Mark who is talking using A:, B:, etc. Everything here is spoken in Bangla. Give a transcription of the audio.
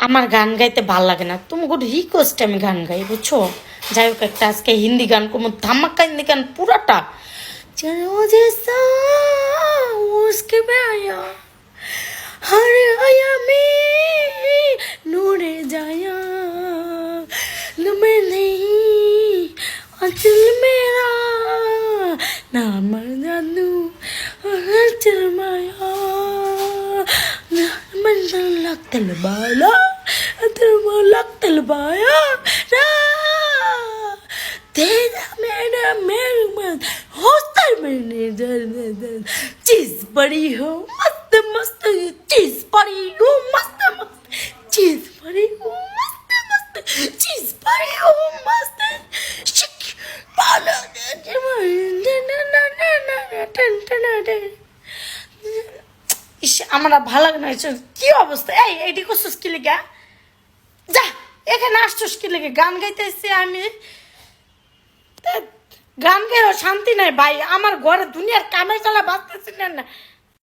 A: আমার গান গাইতে ভাল লাগে না, তুমি গুড রিকোয়েস্ট আমি গান গাই, বুঝছো? যাই হোক, একটা আজকে হিন্দি গান করবো, ধামাক্কা হিন্দি গান পুরাটা। चलो जैसा उसके आया हर आया में नूरे जाया मैं नहीं अचल मेरा नाम जानू अचल माया मन लगतल बाला लगतल बाया तेरा मेरा मेरे मन हॉस्टल में चीज पड़ी हो मस्त मस्त चीज पड़ी हो मस्त मस्त चीज पड़ी हो मस्त मस्त चीज पड़ी हो मस्त शिक पाला ইস আমার আর ভালো লাগে না। কি অবস্থা, এইটি করছিস কি লেগে? যা এখানে আসছিস কি লেগে? গান গাইতেছি আমি, গান গেয়েও শান্তি নাই ভাই, আমার ঘরে দুনিয়ার কামে চালা বাঁচতেছি না।